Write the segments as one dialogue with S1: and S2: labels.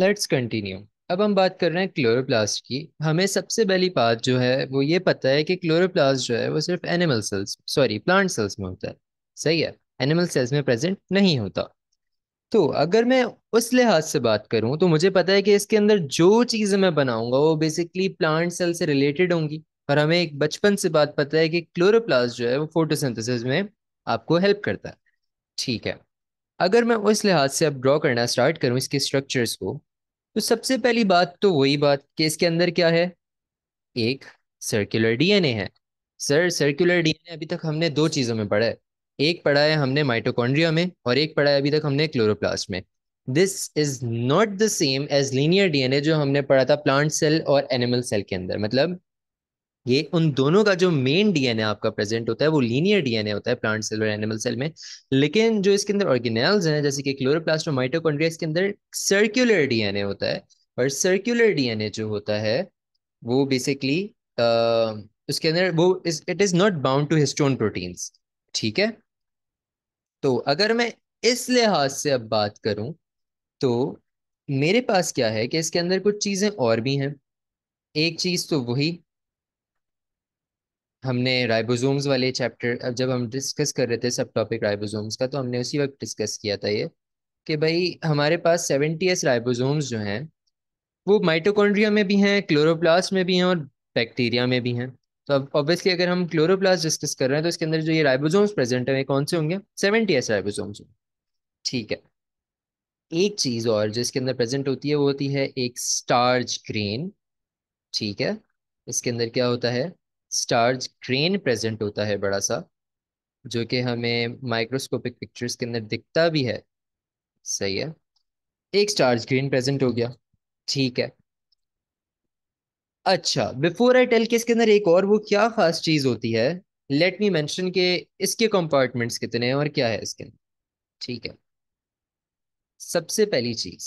S1: Let's continue. अब हम बात कर रहे हैं क्लोरोप्लास्ट की। हमें सबसे पहली बात जो है वो ये पता है कि क्लोरोप्लास्ट जो है वो सिर्फ animal cells sorry plant cells में होता है। सही है। एनिमल सेल्स में प्रेजेंट नहीं होता। तो अगर मैं उस लिहाज से बात करूं तो मुझे पता है कि इसके अंदर जो चीजें मैं बनाऊंगा वो बेसिकली प्लांट सेल से रिलेटेड होंगी। और हमें एक बचपन से बात पता है कि क्लोरोप्लास्ट जो है वो फोटोसिंथेसिस में आपको हेल्प करता है। ठीक है। अगर मैं उस लिहाज से अब ड्रॉ करना स्टार्ट करूं इसके स्ट्रक्चर्स को, तो सबसे पहली बात तो वही बात कि इसके अंदर क्या है। एक सर्कुलर डीएनए है। सर सर्कुलर डीएनए अभी तक हमने दो चीजों में पढ़ा है। एक पढ़ा है हमने माइटोकॉन्ड्रिया में और एक पढ़ा है अभी तक हमने क्लोरोप्लास्ट में। This is not the same as linear DNA जो हमने पढ़ा था प्लांट सेल और एनिमल सेल के अंदर। मतलब ये उन दोनों का जो मेन डीएनए आपका प्रेजेंट होता है वो लीनियर डीएनए होता है प्लांट सेल और एनिमल सेल में। लेकिन जो इसके अंदर ऑर्गेनेल्स हैं जैसे कि क्लोरोप्लास्ट और माइटोकॉन्ड्रिया इसके अंदर सर्कुलर डीएनए होता है। और सर्कुलर डीएनए जो होता है वो बेसिकली उसके अंदर वो it is not bound to histone proteins. ठीक है। तो अगर मैं इस लिहाज से अब बात करूं तो मेरे पास क्या है कि इसके अंदर कुछ चीजें और भी हैं। एक चीज तो वही हमने राइबोसोम्स वाले चैप्टर अब जब हम डिस्कस कर रहे थे सब टॉपिक राइबोसोम्स का तो हमने उसी वक्त डिस्कस किया था ये कि भाई हमारे पास 70s राइबोसोम्स जो हैं वो माइटोकॉन्ड्रिया में भी हैं, क्लोरोप्लास्ट में भी हैं और बैक्टीरिया में भी हैं। तो अब ऑब्वियसली अगर हम क्लोरोप्लास्ट डिस्कस कर रहे हैं तो इसके अंदर जो ये राइबोसोम्स प्रेजेंट है ये कौन से होंगे? 70s ribosomes. ठीक है। एक चीज और जो इसके अंदर प्रेजेंट होती है वो होती है एक स्टार्च ग्रेन। ठीक है। इसके अंदर क्या होता है? स्टार्च ग्रेन प्रेजेंट होता है बड़ा सा, जो कि हमें माइक्रोस्कोपिक पिक्चर्स के अंदर दिखता भी है। सही है। एक स्टार्च ग्रेन प्रेजेंट हो गया। ठीक है। अच्छा बिफोर आई टेल के इसके अंदर एक और वो क्या खास चीज होती है, लेट मी मेंशन के इसके कंपार्टमेंट्स कितने हैं और क्या है इसके अंदर। ठीक है। सबसे पहली चीज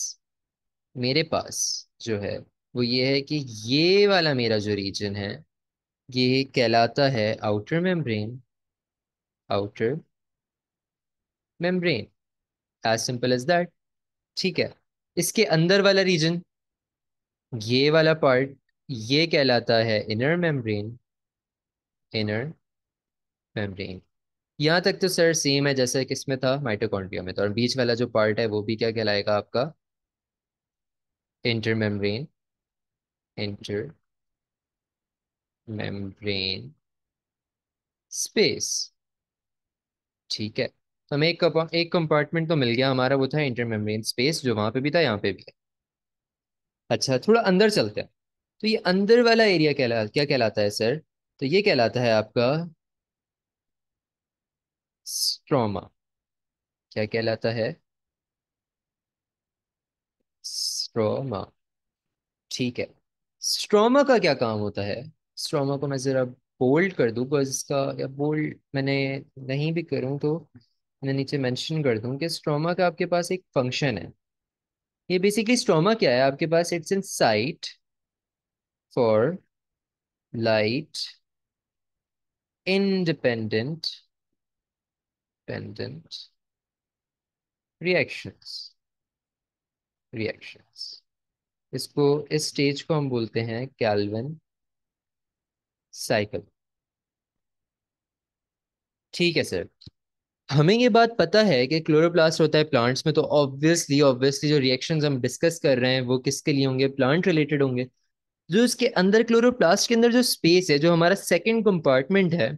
S1: मेरे पास जो है वो ये है कि ये वाला मेरा जो रीजन है ये कहलाता है outer membrane. Outer membrane. As simple as that. ठीक है। इसके अंदर वाला रीजन ये वाला पार्ट ये कहलाता है इनर मेम्ब्रेन। Inner membrane. यहाँ तक तो सर सेम है जैसे कि इसमें था माइटोकॉन्ड्रिया में। तो और बीच वाला जो पार्ट है वो भी क्या कहलाएगा आपका? Inter membrane. Inter membrane space. ठीक है। तो हमें एक कंपार्टमेंट तो मिल गया हमारा, वो था इंटर मेम्ब्रेन स्पेस जो वहां पे भी था यहाँ पे भी है। अच्छा थोड़ा अंदर चलते हैं। तो ये अंदर वाला एरिया क्या कहलाता है सर? तो ये कहलाता है आपका स्ट्रोमा। क्या कहलाता है? स्ट्रोमा। ठीक है। स्ट्रोमा का क्या काम होता है? स्ट्रोमा को मैं जरा बोल्ड कर दूं बस इसका, या बोल्ड मैंने नहीं भी करूं तो मैं नीचे मेंशन कर दूं कि स्ट्रोमा का आपके पास एक फंक्शन है। ये बेसिकली स्ट्रोमा क्या है आपके पास? It's in site for light independent pendent reactions. Reactions. इसको इस स्टेज को हम बोलते हैं कैल्विन साइकिल। ठीक है सर। हमें ये बात पता है कि क्लोरोप्लास्ट होता है प्लांट्स में, तो ऑब्वियसली ऑब्वियसली जो रिएक्शंस हम डिस्कस कर रहे हैं वो किसके लिए होंगे? प्लांट रिलेटेड होंगे। जो इसके अंदर क्लोरोप्लास्ट के अंदर जो स्पेस है जो हमारा सेकंड कंपार्टमेंट है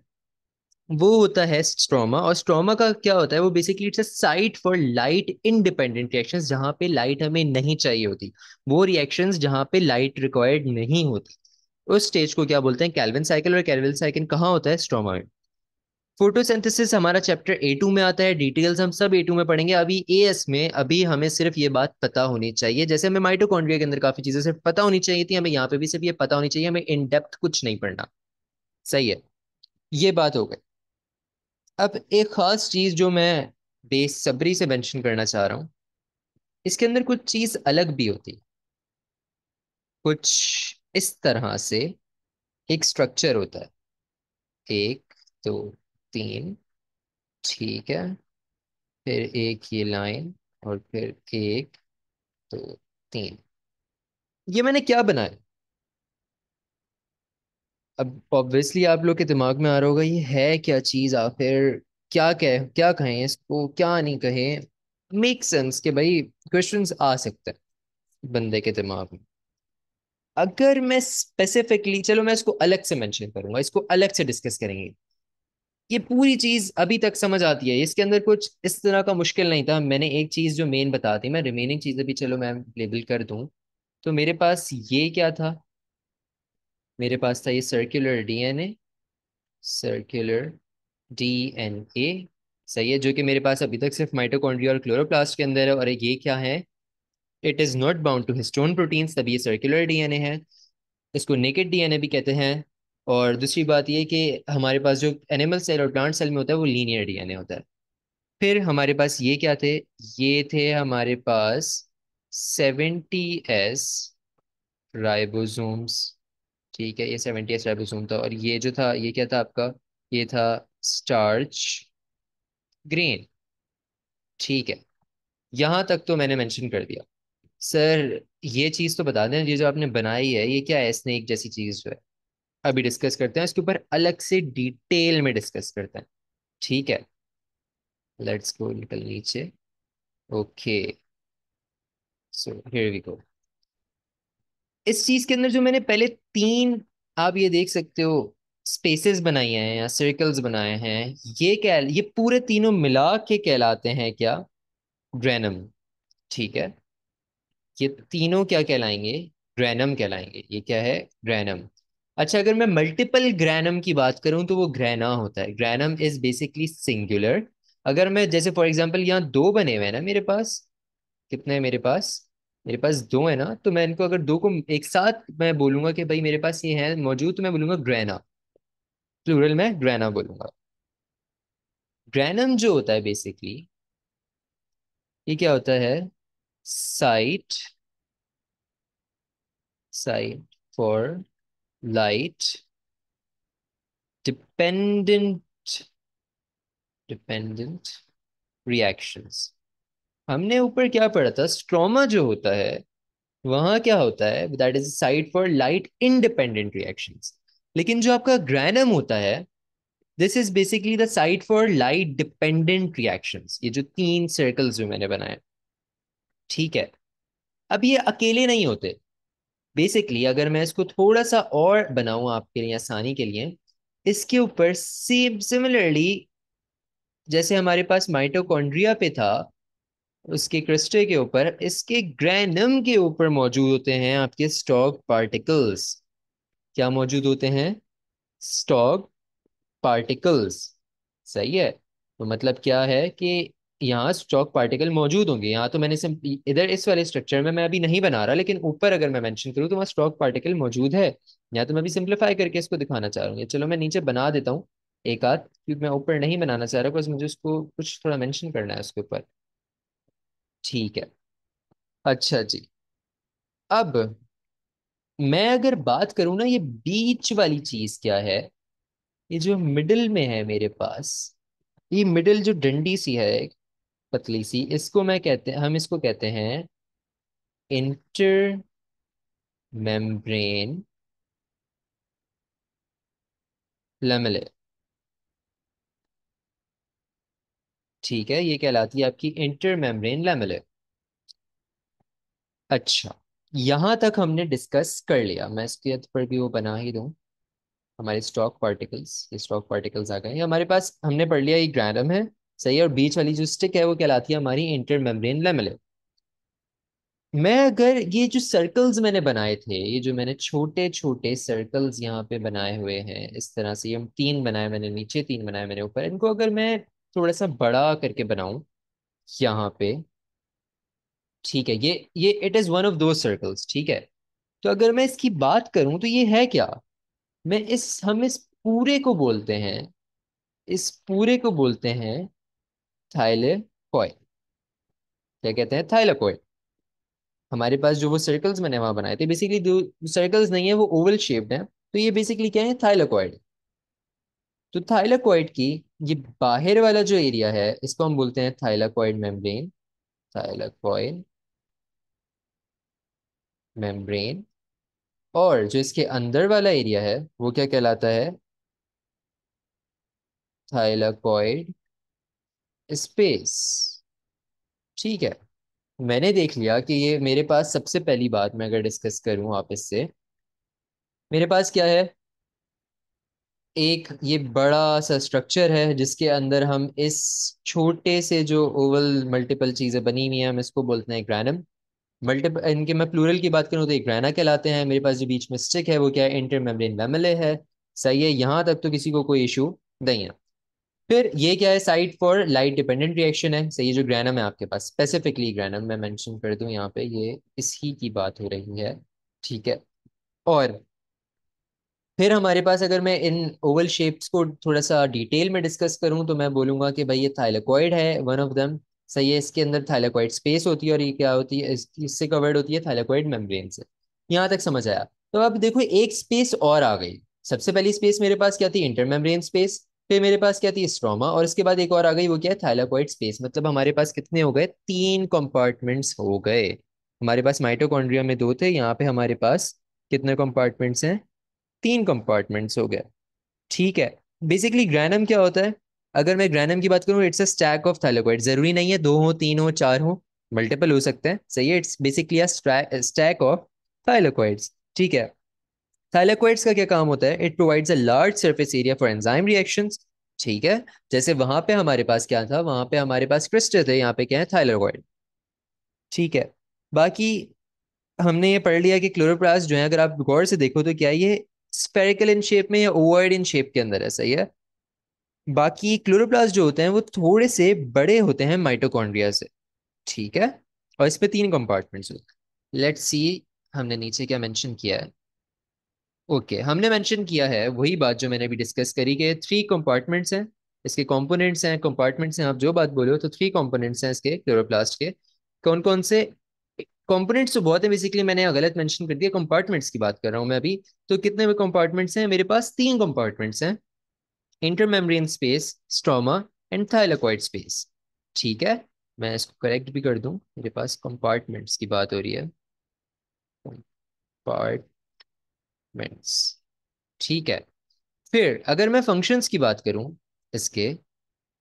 S1: वो होता है स्ट्रोमा। और स्ट्रोमा का क्या होता है? वो basically it's a site for light independent reactions, जहां पे लाइट हमें नहीं चाहिए होती। वो रिएक्शंस जहां पे लाइट रिक्वायर्ड नहीं होती उस स्टेज को क्या बोलते हैं? Calvin cycle. और कैल्विन साइकिल कहाँ होता है? स्ट्रोमा में। फोटोसिंथेसिस हमारा चैप्टर A2 में आता है। डिटेल्स हम सब A2 में पढ़ेंगे। अभी AS में अभी हमें सिर्फ ये बात पता होनी चाहिए, जैसे हमें माइटोकॉन्ड्रिया के अंदर काफी चीजें सिर्फ पता होनी चाहिए थी, हमें यहाँ पे भी सिर्फ ये पता होनी चाहिए, हमें इन डेप्थ कुछ नहीं पढ़ना। सही है। ये बात हो गई। अब एक खास चीज जो मैं बेसब्री से मेंशन करना चाह रहा हूँ, इसके अंदर कुछ चीज अलग भी होती है। कुछ इस तरह से एक स्ट्रक्चर होता है। एक, दो, तीन। ठीक है। फिर एक ये लाइन और फिर एक, दो, 3। ये मैंने क्या बनाया? अब ऑब्वियसली आप लोग के दिमाग में आ रहा होगा ये है क्या चीज आखिर, क्या कहें इसको, क्या नहीं कहें। मेक सेंस कि भाई क्वेश्चंस आ सकते हैं बंदे के दिमाग में। अगर मैं स्पेसिफिकली, चलो मैं इसको अलग से मेंशन करूंगा, इसको अलग से डिस्कस करेंगे। ये पूरी चीज अभी तक समझ आती है, इसके अंदर कुछ इस तरह का मुश्किल नहीं था। मैंने एक चीज जो मेन बता दी, मैं रिमेनिंग चीजें भी चलो मैं लेबल कर दूं। तो मेरे पास ये क्या था? मेरे पास था ये सर्कुलर डीएनए, सर्कुलर डीएनए। सही है, जो कि मेरे पास अभी तक सिर्फ माइटोकॉन्ड्रिया और क्लोरोप्लास्ट के अंदर है। और ये क्या है? It is not bound to histone proteins, तभी ये सर्कुलर डीएनए है। इसको नेकेड डीएनए भी कहते हैं। और दूसरी बात ये कि हमारे पास जो एनिमल सेल और प्लांट सेल में होता है वो लीनियर डीएनए होता है। फिर हमारे पास ये क्या थे? ये थे हमारे पास 70s राइबोसोम्स। ठीक है, ये 70s राइबोसोम था। और ये जो था ये क्या था आपका? ये था स्टार्च ग्रेन। ठीक है, यहां तक तो मैंने मेंशन कर दिया। सर ये चीज तो बता दें, ये जो आपने बनाई है ये क्या है? स्नेक जैसी चीज जो है, अभी डिस्कस करते हैं इसके ऊपर, अलग से डिटेल में डिस्कस करते हैं। ठीक है, लेट्स गो निकल नीचे। Okay, so here we go. इस चीज के अंदर जो मैंने पहले 3, आप ये देख सकते हो, स्पेसेस बनाई हैं या सर्कल्स बनाए हैं, ये क्या, ये पूरे तीनों मिला के कहलाते हैं क्या? ग्रेनम। ठीक है, ये तीनों क्या कहलाएंगे? ग्रेनम कहलाएंगे। ये क्या है? ग्रेनम। अच्छा, अगर मैं मल्टीपल ग्रेनम की बात करूं तो वो ग्रेना होता है। Granum is basically singular. अगर मैं जैसे फॉर एग्जांपल यहाँ 2 बने हुए हैं ना मेरे पास, कितने हैं मेरे पास? मेरे पास 2 है ना, तो मैं इनको अगर 2 को एक साथ मैं बोलूंगा कि भाई मेरे पास ये है मौजूद, तो मैं बोलूंगा ग्रेना। प्लूरल में ग्रेना बोलूंगा। ग्रेनम जो होता है बेसिकली, ये क्या होता है? Site, site for light dependent, dependent reactions. हमने ऊपर क्या पढ़ा था? स्ट्रोमा जो होता है वहां क्या होता है? That is site for light independent reactions. लेकिन जो आपका ग्रैनम होता है, this is basically the site for light dependent reactions. ये जो 3 सर्कल्स जो मैंने बनाए, ठीक है, अब ये अकेले नहीं होते। बेसिकली अगर मैं इसको थोड़ा सा और बनाऊं आपके लिए आसानी के लिए, इसके ऊपर सेम सिमिलरली जैसे हमारे पास माइटोकॉन्ड्रिया पे था, उसके क्रिस्टे के ऊपर, इसके ग्रैनम के ऊपर मौजूद होते हैं आपके स्टॉक पार्टिकल्स। क्या मौजूद होते हैं? Stock particles. सही है। तो मतलब क्या है कि यहाँ स्टॉक पार्टिकल मौजूद होंगे। यहाँ तो मैंने इधर इस वाले स्ट्रक्चर में मैं अभी नहीं बना रहा, लेकिन ऊपर अगर मैं मेंशन करूँ तो वहाँ स्टॉक पार्टिकल मौजूद है। यहाँ तो मैं अभी सिंप्लीफाई करके इसको दिखाना चाह रहा हूँ। चलो मैं नीचे बना देता हूँ एक आध, क्योंकि मैं ऊपर नहीं बनाना चाह रहा, बस मुझे उसको कुछ थोड़ा मेंशन करना है उसके ऊपर। ठीक है, अच्छा जी। अब मैं अगर बात करूँ ना, ये बीच वाली चीज क्या है? ये जो मिडिल में है मेरे पास, ये मिडिल जो डंडी सी है पतली सी, इसको मैं कहते हैं, हम इसको कहते हैं इंटर मेम्ब्रेन लेमेले। ठीक है, ये कहलाती है आपकी इंटर मेम्ब्रेन लेमेले। अच्छा, यहां तक हमने डिस्कस कर लिया। मैं इसके पर भी वो बना ही दूं, हमारे स्टॉक पार्टिकल्स। ये स्टॉक पार्टिकल्स आ गए, ये हमारे पास हमने पढ़ लिया, ये ग्रैनम है। सही है, और बीच वाली जो स्टिक है वो कहलाती है हमारी इंटर मेम्ब्रेन लेमेले। मैं अगर ये जो सर्कल्स मैंने बनाए थे, ये जो मैंने छोटे छोटे सर्कल्स यहाँ पे बनाए हुए हैं इस तरह से, ये 3 बनाए मैंने नीचे, 3 बनाए मैंने ऊपर, इनको अगर मैं थोड़ा सा बड़ा करके बनाऊं यहाँ पे, ठीक है, ये इट इज वन ऑफ दो सर्कल्स। ठीक है, तो अगर मैं इसकी बात करूं तो ये है क्या? हम इस पूरे को बोलते हैं, इस पूरे को बोलते हैं थाइलेकॉइड। क्या कहते हैं? थाइलेकॉइड। हमारे पास जो वो सर्कल्स मैंने वहां बनाए थे, बेसिकली दो सर्कल्स नहीं है, वो ओवल शेप्ड है, तो ये बेसिकली क्या है? थाइलेकॉइड। तो थाइलेकॉइड की ये बाहर वाला जो एरिया है, इसको हम बोलते हैं थाइलेकॉइड मेम्ब्रेन। Thylakoid membrane. और जो इसके अंदर वाला एरिया है वो क्या कहलाता है? Thylakoid space. ठीक है। मैंने देख लिया कि ये मेरे पास सबसे पहली बात मैं अगर डिस्कस करूं वापस से, मेरे पास क्या है? एक ये बड़ा सा स्ट्रक्चर है जिसके अंदर हम इस छोटे से जो ओवल मल्टीपल चीजें बनी हुई हैं हम इसको बोलते हैं ग्रैनम। मल्टीपल इनके मैं प्लूरल की बात करूं तो एक ग्रैना कहलाते हैं। मेरे पास जो बीच में स्टिक है वो क्या है? इंटरमेम्ब्रेन लैमेले है। सही है, यहाँ तक तो किसी को कोई इशू नहीं है। फिर ये क्या है? Site for light dependent reaction है। सही है, जो ग्रैनम है आपके पास स्पेसिफिकली ग्रैनम मैं मेंशन कर दूं यहाँ पे, ये इसी की बात हो रही है। ठीक है। और फिर हमारे पास अगर मैं इन ओवल शेप्स को थोड़ा सा डिटेल में डिस्कस करूं तो मैं बोलूंगा कि भाई ये थाइलाकॉइड है, वन ऑफ देम। सही है, इसके अंदर थाइलाकॉइड स्पेस होती है और ये क्या होती है? इससे कवर्ड होती है थाइलाकॉइड मेम्ब्रेन से। यहाँ तक समझ आया? तो अब देखो एक स्पेस और आ गई। सबसे पहली स्पेस मेरे पास क्या थी? Intermembrane space. फिर मेरे पास क्या थी? स्ट्रोमा। और इसके बाद एक और आ गई, वो क्या है? Thylakoid space. मतलब हमारे पास कितने हो गए? 3 कंपार्टमेंट्स हो गए। हमारे पास माइटोकॉन्ड्रिया में 2 थे, यहाँ पे हमारे पास कितने कंपार्टमेंट्स हैं? 3 कंपार्टमेंट्स हो गए। ठीक है। बेसिकली ग्रैनम क्या होता है? अगर मैं ग्रैनम की बात करूं, it's a stack of thylakoid. जरूरी नहीं है 2 हो, 3 हो, 4 हो, मल्टीपल हो सकते हैं। सही है, it's basically a stack of thylakoids. ठीक है। थाइलाकॉइड्स का क्या काम होता है? It provides a large surface area for enzyme reactions. ठीक है। जैसे वहां पे हमारे पास क्या था? वहां पे हमारे पास क्रिस्टल थे, यहाँ पे क्या है? थाइलाकॉइड। ठीक है। बाकी हमने ये पढ़ लिया कि क्लोरोप्लास्ट जो है, अगर आप गौर से देखो तो क्या ये स्फेरिकल इन शेप में या ओवॉइड इन शेप के अंदर है। सही है। बाकी क्लोरोप्लास्ट जो होते हैं वो थोड़े से बड़े होते हैं माइटोकॉन्ड्रिया से। ठीक है। और इसमें 3 कंपार्टमेंट्स होते हैं। लेट्स सी, हमने नीचे क्या मेंशन किया है? ओके, हमने मेंशन किया है वही बात जो मैंने अभी डिस्कस करी कि 3 कंपार्टमेंट्स हैं। इसके कंपोनेंट्स हैं, कंपार्टमेंट्स हैं, आप जो बात बोले हो, तो 3 कंपोनेंट्स हैं इसके क्लोरोप्लास्ट के। कौन कौन से? कंपोनेंट्स तो बहुत है, बेसिकली मैंने गलत मेंशन कर दिया, कंपार्टमेंट्स की बात कर रहा हूँ मैं अभी। तो कितने कंपार्टमेंट्स हैं? मेरे पास 3 कंपार्टमेंट्स हैं। Intermembrane space, stroma and thylakoid space. ठीक है। मैं इसको करेक्ट भी कर दूं, मेरे पास कंपार्टमेंट्स की बात हो रही है। कंपार्टमेंट्स। ठीक है। फिर अगर मैं फंक्शंस की बात करूं इसके,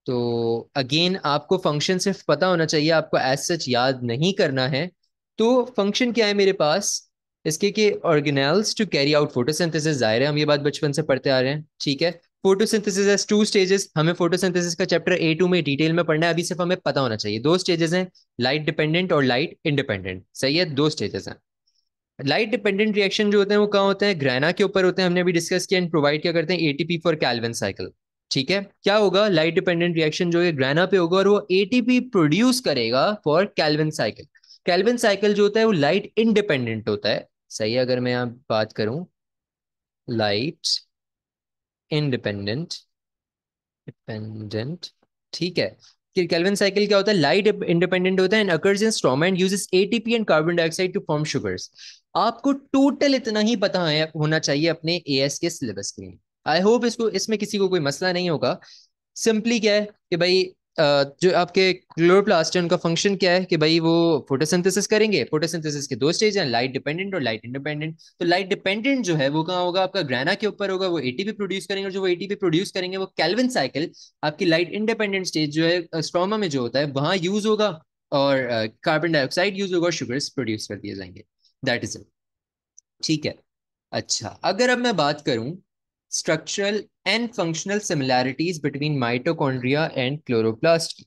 S1: तो अगेन आपको फंक्शन सिर्फ पता होना चाहिए, आपको एज सच याद नहीं करना है। तो फंक्शन क्या है मेरे पास इसके? कि organelles to carry out photosynthesis. जाहिर है हम ये बात बचपन से पढ़ते आ रहे हैं। ठीक है। Photosynthesis has 2 stages. हमें फोटोसिंथेसिस का चैप्टर A2 में डिटेल में पढ़ना है, अभी सिर्फ हमें पता होना चाहिए 2 स्टेजेस हैं, लाइट डिपेंडेंट और लाइट इंडिपेंडेंट। सही है, 2 स्टेजेस हैं। लाइट डिपेंडेंट रिएक्शन जो होते हैं वो कहाँ होते हैं? ग्रैना के ऊपर होते हैं, हमने अभी डिस्कस किया। एंड प्रोवाइड क्या करते हैं? ATP for Calvin cycle. ठीक है। क्या होगा? लाइट डिपेंडेंट रिएक्शन जो है ग्रैना पे होगा और वो एटीपी प्रोड्यूस करेगा for Calvin cycle. Calvin cycle जो होता है वो लाइट इंडिपेंडेंट होता है। सही है। अगर मैं यहाँ बात करूं, लाइट इंडिपेंडेंट डिपेंडेंट। ठीक है। कि केल्विन साइकिल क्या होता है? लाइट इंडिपेंडेंट होता है and occurs in stroma and uses ATP and carbon dioxide to form sugars. आपको टोटल इतना ही पता है होना चाहिए अपने एएस के सिलेबस के लिए। आई होप इसको इसमें किसी को कोई मसला नहीं होगा। सिंपली क्या है कि भाई जो आपके क्लोरोप्लास्ट है उनका फंक्शन क्या है? कि भाई वो फोटोसिंथेसिस करेंगे। फोटोसिंथेसिस के 2 स्टेज हैं, लाइट डिपेंडेंट और लाइट इंडिपेंडेंट। तो लाइट डिपेंडेंट जो है वो कहाँ होगा? आपका ग्राना के ऊपर होगा, वो एटीपी प्रोड्यूस करेंगे और जो वो एटीपी प्रोड्यूस करेंगे वो कैल्विन साइकिल आपकी लाइट इंडिपेंडेंट स्टेज जो है स्ट्रोमा में जो होता है वहां यूज होगा। और कार्बन डाइऑक्साइड यूज होगा और शुगर्स प्रोड्यूस कर दिए जाएंगे। That is it. ठीक है। अच्छा, अगर अब मैं बात करूं structural and functional similarities between mitochondria and chloroplast की।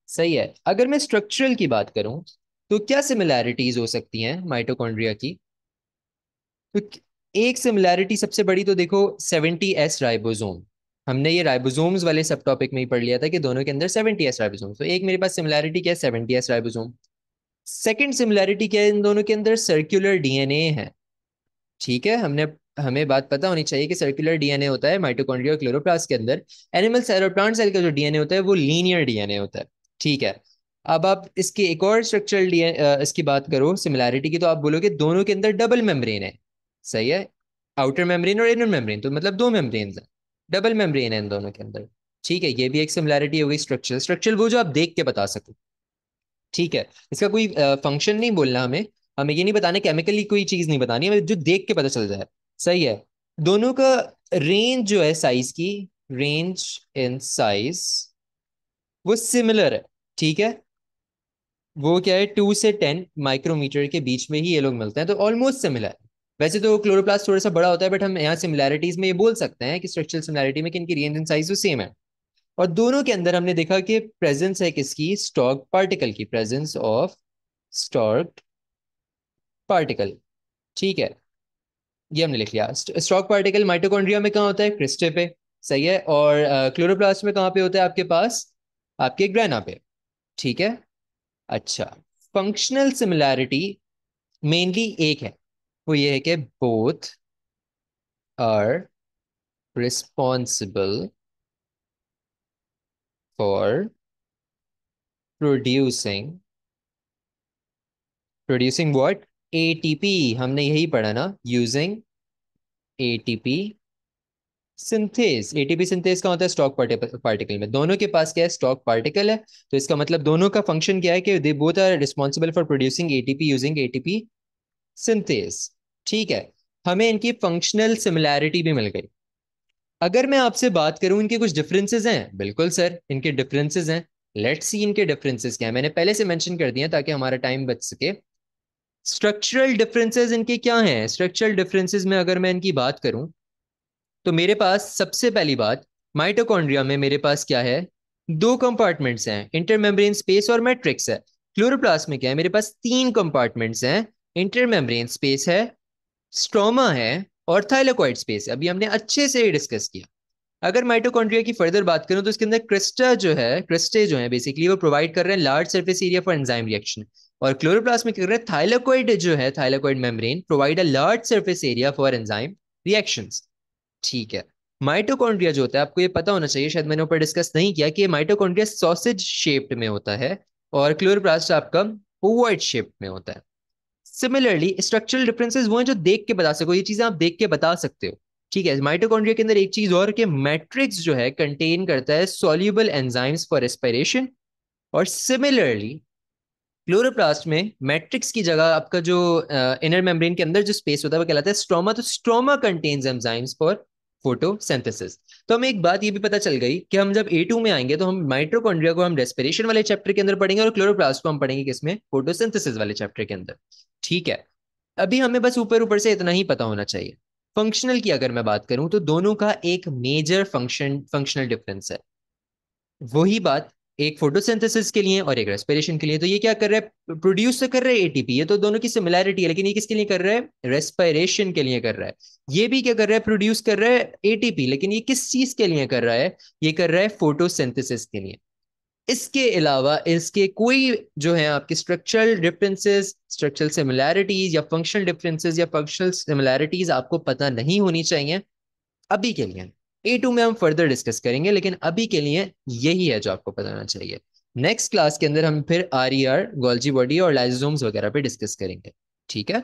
S1: सही है। अगर मैं स्ट्रक्चरल की बात करूं तो क्या सिमिलैरिटीज हो सकती हैं माइटोकॉन्ड्रिया की? तो एक सिमिलैरिटी सबसे बड़ी तो देखो 70S राइबोसोम। हमने ये राइबोसोम्स वाले सब टॉपिक में ही पढ़ लिया था कि दोनों के अंदर 70S राइबोसोम। तो एक मेरे पास सिमिलैरिटी क्या है? 70S ribosome. सेकंड सिमिलैरिटी क्या है इन दोनों के अंदर? सर्कुलर डीएनए है। ठीक है। हमने हमें बात पता होनी चाहिए कि सर्कुलर डीएनए होता है माइटोकॉन्ड्रिया और क्लोरोप्लास्ट के अंदर। एनिमल सेल और प्लांट सेल का जो डीएनए होता है वो लीनियर डीएनए होता है। ठीक है। अब आप इसके एक और स्ट्रक्चरल डीएनए इसकी बात करो सिमिलैरिटी की, तो आप बोलोगे दोनों के अंदर डबल मेम्ब्रेन है। सही है। आउटर मेम्ब्रेन और इनर मेम्ब्रेन, तो मतलब 2 मेम्ब्रेन है। डबल मेम्ब्रेन है इन दोनों के अंदर। ठीक है, ये भी एक सिमिलैरिटी हो गई। स्ट्रक्चरल वो जो आप देख के बता सको। ठीक है। इसका कोई फंक्शन नहीं बोलना हमें। हमें ये नहीं बताना केमिकली, कोई चीज नहीं बतानी, हमें जो देख के पता चल जाए। सही है। दोनों का रेंज जो है साइज की, रेंज इन साइज वो सिमिलर है। ठीक है। वो क्या है, 2 से 10 माइक्रोमीटर के बीच में ही ये लोग मिलते हैं, तो ऑलमोस्ट सिमिलर। वैसे तो क्लोरोप्लास्ट थोड़ा सा बड़ा होता है, बट हम यहाँ सिमिलैरिटीज में ये बोल सकते हैं कि स्ट्रक्चरल सिमिलैरिटी में कि इनकी रेंज एंड साइज वो सेम है। और दोनों के अंदर हमने देखा कि प्रेजेंस है किसकी, स्टॉक पार्टिकल की, प्रेजेंस ऑफ स्टॉक पार्टिकल। ठीक है। ये हमने लिख लिया। स्टॉक पार्टिकल माइटोकॉन्ड्रिया में कहाँ होता है, क्रिस्टे पे। सही है। और क्लोरोप्लास्ट में कहाँ पे होता है आपके पास, आपके ग्रेना पे। ठीक है। अच्छा। फंक्शनल सिमिलैरिटी मेनली एक है, वो ये है कि both are responsible for producing, producing what, ATP. हमने यही पढ़ा ना, using ATP synthase. ATP synthase का होता है स्टॉक पार्टिकल में, दोनों के पास क्या है, स्टॉक पार्टिकल है। तो इसका मतलब दोनों का फंक्शन क्या है कि they both are responsible for producing ATP using ATP synthase. ठीक है। हमें इनकी फंक्शनल सिमिलैरिटी भी मिल गई। अगर मैं आपसे बात करूं इनके कुछ डिफरेंसेस हैं, बिल्कुल सर इनके डिफरेंसेस हैं। लेट्स सी इनके डिफरेंसेस क्या है, मैंने पहले से मेंशन कर दिया ताकि हमारा टाइम बच सके। स्ट्रक्चरल डिफरेंसेस इनके क्या हैं, स्ट्रक्चरल डिफरेंसेस में अगर मैं इनकी बात करूं, तो मेरे पास सबसे पहली बात, माइटोकॉन्ड्रिया में मेरे पास क्या है, 2 कंपार्टमेंट्स हैं, इंटरमेम्ब्रेन स्पेस और मैट्रिक्स है। क्लोरोप्लास्ट में क्या है, मेरे पास 3 कंपार्टमेंट्स हैं, इंटरमेम्ब्रेन स्पेस है, स्ट्रोमा है और थाइलेकोइड स्पेस है। अभी हमने अच्छे से डिस्कस किया। अगर माइटोकॉन्ड्रिया की फर्दर बात करूं तो इसके अंदर क्रिस्टा जो है, क्रिस्टे जो है बेसिकली वो प्रोवाइड कर रहे हैं large surface area for enzyme reaction. और क्लोरोप्लास्ट में क्या कर रहे हैं, थाइलेकोइड जो है, thylakoid membrane provide a large surface area for enzyme reactions. ठीक है। माइटोकॉन्ड्रिया जो होता है, आपको ये पता होना चाहिए, शायद मैंने ऊपर डिस्कस नहीं किया, कि माइटोकॉन्ड्रिया सॉसेज शेप्ड में होता है और क्लोरोप्लास्ट आपका ओवॉइड शेप्ड में होता है। सिमिलरली स्ट्रक्चरल डिफरेंसेस वो हैं जो देख के बता सको, ये चीजें आप देख के बता सकते हो। ठीक है। माइटोकॉन्ड्रिया के अंदर एक चीज और कि मैट्रिक्स जो है कंटेन करता है सॉल्युबल एंजाइम्स फॉर रेस्पिरेशन। और सिमिलरली क्लोरोप्लास्ट में मैट्रिक्स की जगह आपका जो इनर मेम्ब्रेन के अंदर जो स्पेस होता है वो कहलाता है स्ट्रोमा। तो stroma contains enzymes for photosynthesis. तो हमें एक बात ये भी पता चल गई कि हम जब A2 में आएंगे तो हम माइटोकॉन्ड्रिया को हम रेस्पिरेशन वाले चैप्टर के अंदर पढ़ेंगे और क्लोरोप्लास्ट को हम पढ़ेंगे किसमें, फोटोसिंथेसिस वाले चैप्टर के अंदर। ठीक है। अभी हमें बस ऊपर ऊपर से इतना ही पता होना चाहिए। फंक्शनल की अगर मैं बात करूं तो दोनों का एक मेजर फंक्शनल डिफरेंस है। वही बात एक फोटोसिंथेसिस के लिए और एक रेस्पिरेशन के लिए। तो ये क्या कर रहा है, प्रोड्यूस तो कर रहा है एटीपी, ये तो दोनों की सिमिलैरिटी है, लेकिन ये किसके लिए कर रहा है, रेस्पिरेशन के लिए कर रहा है। ये भी क्या कर रहा है, प्रोड्यूस कर रहा है एटीपी, लेकिन ये किस चीज के लिए कर रहा है, ये कर रहा है फोटोसिंथेसिस के लिए। इसके अलावा इसके कोई जो है आपके स्ट्रक्चरल डिफरेंसेस, स्ट्रक्चरल सिमिलैरिटीज या फंक्शनल डिफरेंसेस या फंक्शनल सिमिलैरिटीज आपको पता नहीं होनी चाहिए अभी के लिए। A2 में हम फर्दर डिस्कस करेंगे, लेकिन अभी के लिए यही है जो आपको पता होना चाहिए। नेक्स्ट क्लास के अंदर हम फिर RER, गोल्जी बॉडी और लाइसोसोम्स वगैरह पे डिस्कस करेंगे। ठीक है।